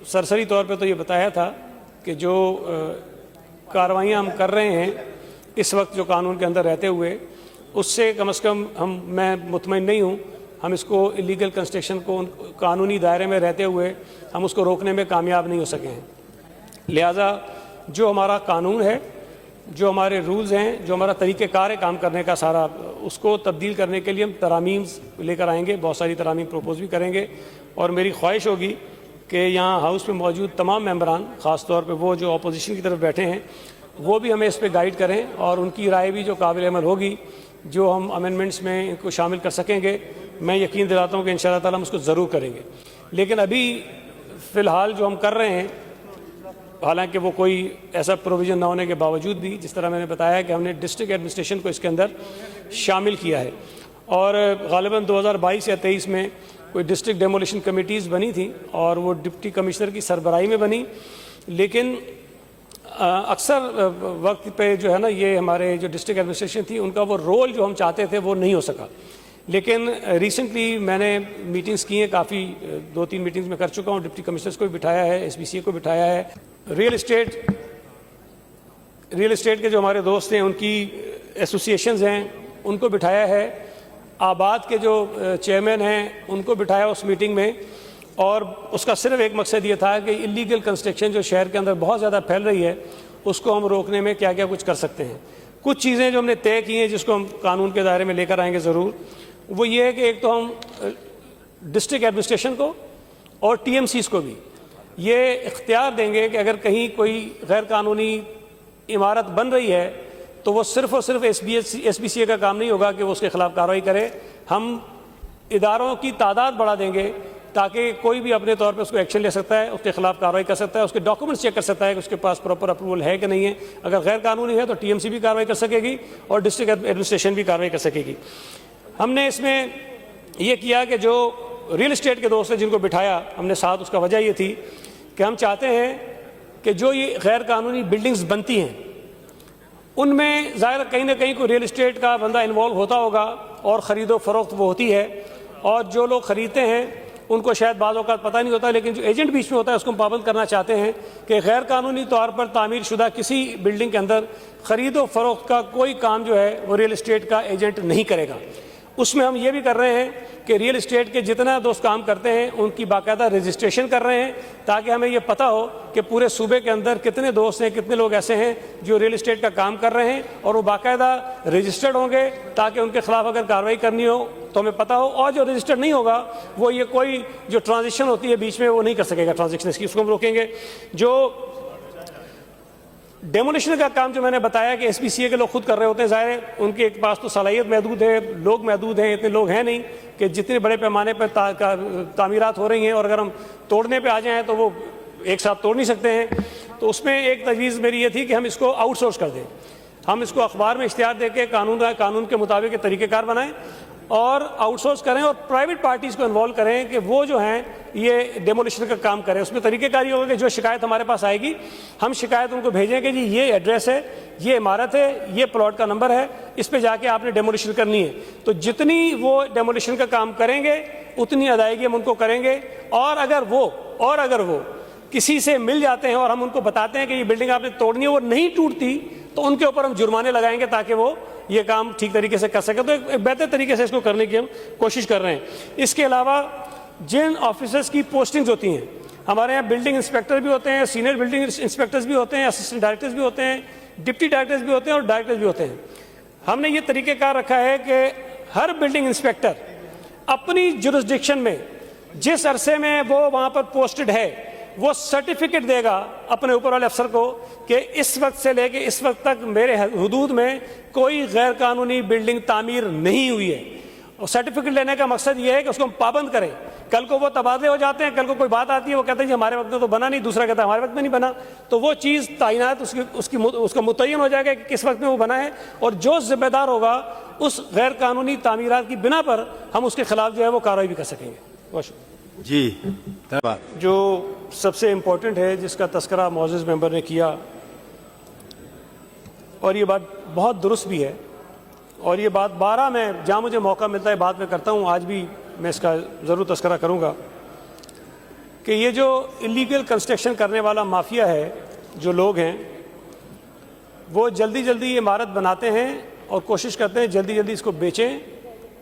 सरसरी तौर पे तो ये बताया था कि जो कार्रवाइयाँ हम कर रहे हैं इस वक्त जो कानून के अंदर रहते हुए, उससे कम से कम मैं मुतमईन नहीं हूँ। हम इसको इलीगल कंस्ट्रक्शन को कानूनी दायरे में रहते हुए हम उसको रोकने में कामयाब नहीं हो सके हैं। लिहाजा जो हमारा कानून है, जो हमारे रूल्स हैं, जो हमारा तरीक़ेकार है काम करने का सारा, उसको तब्दील करने के लिए हम तरामीम लेकर आएंगे, बहुत सारी तरामीम प्रपोज भी करेंगे। और मेरी ख्वाहिश होगी कि यहाँ हाउस में मौजूद तमाम मेंबरान, ख़ास तौर पे वो जो अपोजिशन की तरफ बैठे हैं, वो भी हमें इस पर गाइड करें और उनकी राय भी जो काबिल अमल होगी, जो हम अमेंडमेंट्स में इनको शामिल कर सकेंगे, मैं यकीन दिलाता हूँ कि इंशाअल्लाह ताला हम उसको ज़रूर करेंगे। लेकिन अभी फ़िलहाल जो हम कर रहे हैं, हालांकि वो कोई ऐसा प्रोविज़न ना होने के बावजूद भी, जिस तरह मैंने बताया कि हमने डिस्ट्रिक्ट एडमिनिस्ट्रेशन को इसके अंदर शामिल किया है और ग़ालिबन 2022 या 23 में कोई डिस्ट्रिक्ट डेमोलिशन कमेटीज़ बनी थी और वो डिप्टी कमिश्नर की सरबराही में बनी। लेकिन अक्सर वक्त पे जो है ना, ये हमारे जो डिस्ट्रिक्ट एडमिनिस्ट्रेशन थी, उनका वो रोल जो हम चाहते थे वो नहीं हो सका। लेकिन रिसेंटली मैंने मीटिंग्स की हैं, काफ़ी 2-3 मीटिंग्स में कर चुका हूँ। डिप्टी कमिश्नर्स को भी बिठाया है, SBCA को बिठाया है, रियल इस्टेट के जो हमारे दोस्त हैं उनकी एसोसिएशंस हैं उनको बिठाया है, आबाद के जो चेयरमैन हैं उनको बिठाया उस मीटिंग में। और उसका सिर्फ एक मकसद ये था कि इलीगल कंस्ट्रक्शन जो शहर के अंदर बहुत ज़्यादा फैल रही है, उसको हम रोकने में क्या क्या कुछ कर सकते हैं। कुछ चीज़ें जो हमने तय की हैं जिसको हम कानून के दायरे में लेकर आएंगे ज़रूर, वो ये है कि एक तो हम डिस्ट्रिक्ट एडमिनिस्ट्रेशन को और TMCs को भी ये इख्तियार देंगे कि अगर कहीं कोई गैर कानूनी इमारत बन रही है तो वो सिर्फ़ और सिर्फ SBCA का काम नहीं होगा कि वो उसके ख़िलाफ़ कार्रवाई करे। हम इदारों की तादाद बढ़ा देंगे ताकि कोई भी अपने तौर पे उसको एक्शन ले सकता है, उसके खिलाफ कार्रवाई कर सकता है, उसके डॉक्यूमेंट्स चेक कर सकता है कि उसके पास प्रॉपर अप्रूवल है कि नहीं है। अगर गैर कानूनी है तो TMC भी कार्रवाई कर सकेगी और डिस्ट्रिक्ट एडमिनिस्ट्रेशन भी कार्रवाई कर सकेगी। हमने इसमें यह किया कि जो रियल इस्टेट के दोस्त हैं जिनको बिठाया हमने साथ, उसका वजह ये थी कि हम चाहते हैं कि जो ये गैर कानूनी बिल्डिंग्स बनती हैं उनमें ज़ाहिर कहीं ना कहीं कोई रियल इस्टेट का बंदा इन्वॉल्व होता होगा और ख़रीदो फरोख्त वो होती है, और जो लोग ख़रीदते हैं उनको शायद बाज़ औक़ात पता नहीं होता, लेकिन जो एजेंट बीच में होता है उसको हम पाबंद करना चाहते हैं कि गैर कानूनी तौर पर तामीर शुदा किसी बिल्डिंग के अंदर ख़रीदो फरोख्त का कोई काम जो है वो रियल इस्टेट का एजेंट नहीं करेगा। उसमें हम ये भी कर रहे हैं कि रियल इस्टेट के जितना दोस्त काम करते हैं उनकी बाकायदा रजिस्ट्रेशन कर रहे हैं ताकि हमें ये पता हो कि पूरे सूबे के अंदर कितने दोस्त हैं, कितने लोग ऐसे हैं जो रियल इस्टेट का काम कर रहे हैं, और वो बाकायदा रजिस्टर्ड होंगे ताकि उनके खिलाफ अगर कार्रवाई करनी हो तो हमें पता हो। और जो रजिस्टर्ड नहीं होगा वो ये कोई जो ट्रांजेक्शन होती है बीच में वो नहीं कर सकेगा, ट्रांजेक्शन इसकी, उसको हम रोकेंगे। जो डेमोलिशन का काम जो मैंने बताया कि SBCA के लोग खुद कर रहे होते हैं, ज़ाहिर है उनके पास तो सलाहियत महदूद है, लोग महदूद हैं, इतने लोग हैं नहीं कि जितने बड़े पैमाने पर तामीरात हो रही हैं, और अगर हम तोड़ने पे आ जाएं तो वो एक साथ तोड़ नहीं सकते हैं। तो उसमें एक तजवीज़ मेरी ये थी कि हम इसको आउटसोर्स कर दें, हम इसको अखबार में इश्तिहार दे के कानून के मुताबिक तरीक़ेकार बनाएँ और आउटसोर्स करें और प्राइवेट पार्टीज़ को इन्वॉल्व करें कि वो जो हैं ये डेमोलिशन का काम करें। उसमें तरीक़ेकार ये होगा कि जो शिकायत हमारे पास आएगी हम शिकायत उनको भेजें कि जी ये एड्रेस है, ये इमारत है, ये प्लॉट का नंबर है, इस पे जाके आपने डेमोलिशन करनी है। तो जितनी वो डेमोलिशन का काम करेंगे उतनी अदायगी हम उनको करेंगे। और अगर वो किसी से मिल जाते हैं और हम उनको बताते हैं कि ये बिल्डिंग आपने तोड़नी है, वो नहीं टूटती, तो उनके ऊपर हम जुर्माने लगाएंगे ताकि वो ये काम ठीक तरीके से कर सके। तो एक बेहतर तरीके से इसको करने की हम कोशिश कर रहे हैं। इसके अलावा जिन ऑफिसर्स की पोस्टिंग्स होती हैं, हमारे यहाँ बिल्डिंग इंस्पेक्टर भी होते हैं, सीनियर बिल्डिंग इंस्पेक्टर्स भी होते हैं, असिस्टेंट डायरेक्टर्स भी होते हैं, डिप्टी डायरेक्टर्स भी होते हैं और डायरेक्टर्स भी होते हैं। हमने ये तरीक़ेकार रखा है कि हर बिल्डिंग इंस्पेक्टर अपनी जुरिस्डिक्शन में जिस अरसे में वो वहाँ पर पोस्टेड है वो सर्टिफिकेट देगा अपने ऊपर वाले अफसर को कि इस वक्त से लेके इस वक्त तक मेरे हुदूद में कोई गैर कानूनी बिल्डिंग तामीर नहीं हुई है। और सर्टिफिकेट लेने का मकसद ये है कि उसको हम पाबंद करें। कल को वो तबादले हो जाते हैं, कल को कोई बात आती है, वो कहते हैं जी हमारे वक्त में तो बना नहीं, दूसरा कहता है हमारे वक्त में नहीं बना, तो वो चीज़ तैनात उसका मुतय्यन हो जाएगा कि किस वक्त में वो बना है, और जो जिम्मेदार होगा उस गैर कानूनी तामीरात की बिना पर हम उसके खिलाफ जो है वो कार्रवाई भी कर सकेंगे। बहुत शुक्रिया जी, धन्यवाद। जो सबसे इम्पोर्टेंट है जिसका तस्करा मौजूद मेंबर ने किया, और ये बात बहुत दुरुस्त भी है, और ये बात 12 में जहाँ मुझे मौका मिलता है बात में करता हूँ, आज भी मैं इसका ज़रूर तस्करा करूँगा کہ یہ جو इलीगल कंस्ट्रक्शन करने वाला माफिया है, जो लोग हैं, वो जल्दी जल्दी ये इमारत बनाते हैं और कोशिश करते हैं जल्दी जल्दी इसको बेचें,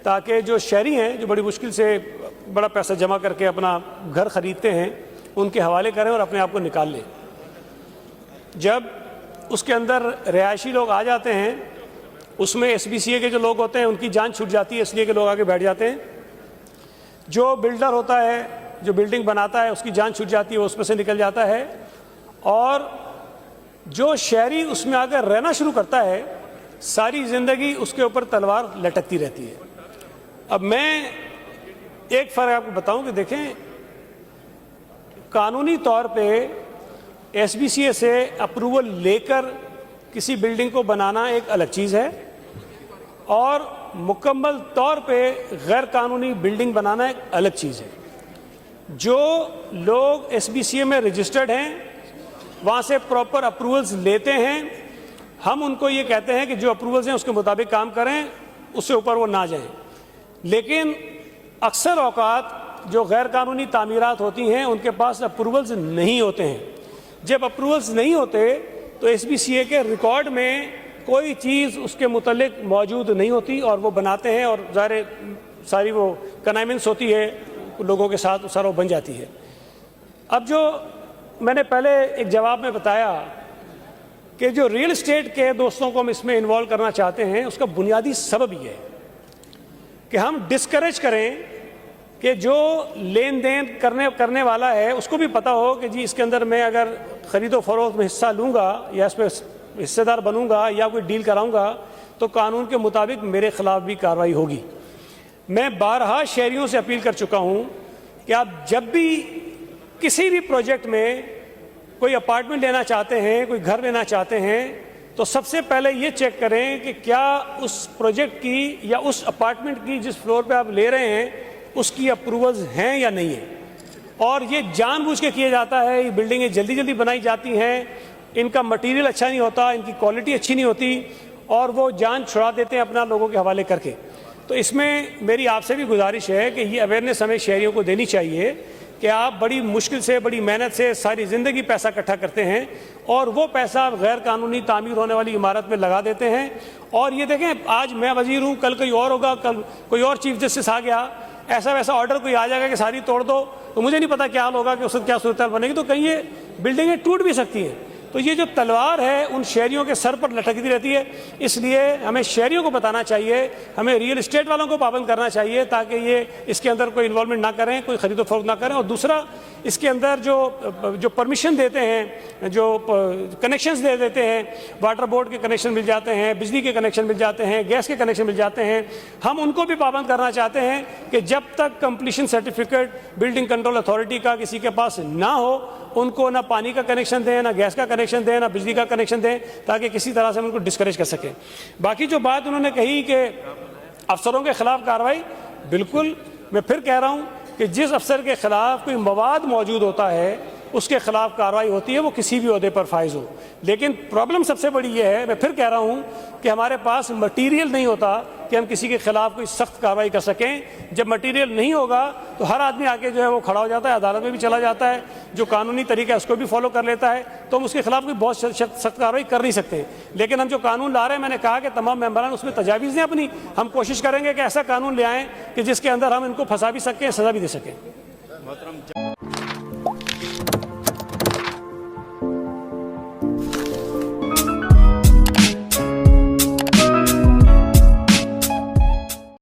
ताकि जो शहरी हैं, जो बड़ी मुश्किल से बड़ा पैसा जमा करके अपना घर ख़रीदते हैं, उनके हवाले करें और अपने आप को निकाल लें। जब उसके अंदर रिहायशी लोग आ जाते हैं, उसमें SBCA के जो लोग होते हैं उनकी जान छूट जाती है, इसलिए कि लोग आके बैठ जाते हैं। जो बिल्डर होता है, जो बिल्डिंग बनाता है, उसकी जान छूट जाती है, वो उसमें से निकल जाता है। और जो शहरी उसमें आकर रहना शुरू करता है, सारी ज़िंदगी उसके ऊपर तलवार लटकती रहती है। अब मैं एक फ़र्क आपको बताऊं कि देखें, कानूनी तौर पे SBCA से अप्रूवल लेकर किसी बिल्डिंग को बनाना एक अलग चीज़ है, और मुकम्मल तौर पे गैर कानूनी बिल्डिंग बनाना एक अलग चीज़ है। जो लोग SBCA में रजिस्टर्ड हैं, वहाँ से प्रॉपर अप्रूवल्स लेते हैं, हम उनको ये कहते हैं कि जो अप्रूवल्स हैं उसके मुताबिक काम करें, उससे ऊपर वो ना जाएं। लेकिन अक्सर औकात जो गैर कानूनी तामीरात होती हैं, उनके पास अप्रूवल्स नहीं होते हैं। जब अप्रूवल्स नहीं होते तो SBCA के रिकॉर्ड में कोई चीज़ उसके मुतल्लिक मौजूद नहीं होती, और वो बनाते हैं और ज़ाहिर सारी वो कनाइमेंस होती है लोगों के साथ, सारा बन जाती है। अब जो मैंने पहले एक जवाब में बताया कि जो रियल इस्टेट के दोस्तों को हम इसमें इन्वॉल्व करना चाहते हैं, उसका बुनियादी सबब ये है कि हम डिस्करेज करें कि जो लेन देन करने वाला है उसको भी पता हो कि जी इसके अंदर मैं अगर ख़रीदो फरोख्त में हिस्सा लूँगा या इसमें हिस्सेदार बनूँगा या कोई डील कराऊँगा तो कानून के मुताबिक मेरे ख़िलाफ़ भी कार्रवाई होगी। मैं बारहा शहरियों से अपील कर चुका हूँ कि आप जब भी किसी भी प्रोजेक्ट में कोई अपार्टमेंट लेना चाहते हैं, कोई घर लेना चाहते हैं, तो सबसे पहले ये चेक करें कि क्या उस प्रोजेक्ट की या उस अपार्टमेंट की जिस फ्लोर पे आप ले रहे हैं उसकी अप्रूवल्स हैं या नहीं है। और ये जानबूझ के किया जाता है, ये बिल्डिंगें जल्दी जल्दी बनाई जाती हैं, इनका मटीरियल अच्छा नहीं होता, इनकी क्वालिटी अच्छी नहीं होती, और वो जान छुड़ा देते हैं अपना लोगों के हवाले करके। तो इसमें मेरी आपसे भी गुजारिश है कि ये अवेयरनेस हमें शहरियों को देनी चाहिए कि आप बड़ी मुश्किल से, बड़ी मेहनत से सारी ज़िंदगी पैसा इकट्ठा करते हैं और वो पैसा गैर कानूनी तामीर होने वाली इमारत में लगा देते हैं। और ये देखें, आज मैं वज़ीर हूँ, कल कोई और होगा, कल कोई और चीफ जस्टिस आ गया, ऐसा वैसा ऑर्डर कोई आ जाएगा कि सारी तोड़ दो, तो मुझे नहीं पता क्या हाल होगा कि उससे क्या सूरत बनेगी, तो कहीं ये बिल्डिंगें टूट भी सकती हैं। तो ये जो तलवार है उन शहरियों के सर पर लटकती रहती है, इसलिए हमें शहरियों को बताना चाहिए, हमें रियल एस्टेट वालों को पाबंद करना चाहिए ताकि ये इसके अंदर कोई इन्वॉल्वमेंट ना करें, कोई ख़रीदो फरोख्त ना करें। और दूसरा, इसके अंदर जो परमिशन देते हैं, जो कनेक्शंस दे देते हैं, वाटर बोर्ड के कनेक्शन मिल जाते हैं, बिजली के कनेक्शन मिल जाते हैं, गैस के कनेक्शन मिल जाते हैं, हम उनको भी पाबंद करना चाहते हैं कि जब तक completion certificate building control authority का किसी के पास ना हो, उनको ना पानी का कनेक्शन दें, ना गैस का कनेक्शन दें, ना बिजली का कनेक्शन दें, ताकि किसी तरह से हम उनको डिस्करेज कर सकें। बाकी जो बात उन्होंने कही कि अफसरों के ख़िलाफ़ कार्रवाई, बिल्कुल मैं फिर कह रहा हूँ कि जिस अफसर के ख़िलाफ़ कोई मवाद मौजूद होता है उसके ख़िलाफ़ कार्रवाई होती है, वो किसी भी ओहदे पर फाइज हो। लेकिन प्रॉब्लम सबसे बड़ी ये है, मैं फिर कह रहा हूँ कि हमारे पास मटीरियल नहीं होता कि हम किसी के ख़िलाफ़ कोई सख्त कार्रवाई कर सकें। जब मटीरियल नहीं होगा तो हर आदमी आके जो है वो खड़ा हो जाता है, अदालत में भी चला जाता है, जो कानूनी तरीका है उसको भी फॉलो कर लेता है, तो हम उसके खिलाफ कोई बहुत सख्त कार्रवाई कर नहीं सकते। लेकिन हम जो कानून ला रहे हैं, मैंने कहा कि तमाम मेंबरान उसमें तजावीज़ दें अपनी, हम कोशिश करेंगे कि ऐसा कानून ले आएँ कि जिसके अंदर हम इनको फंसा भी सकें, सज़ा भी दे सकें।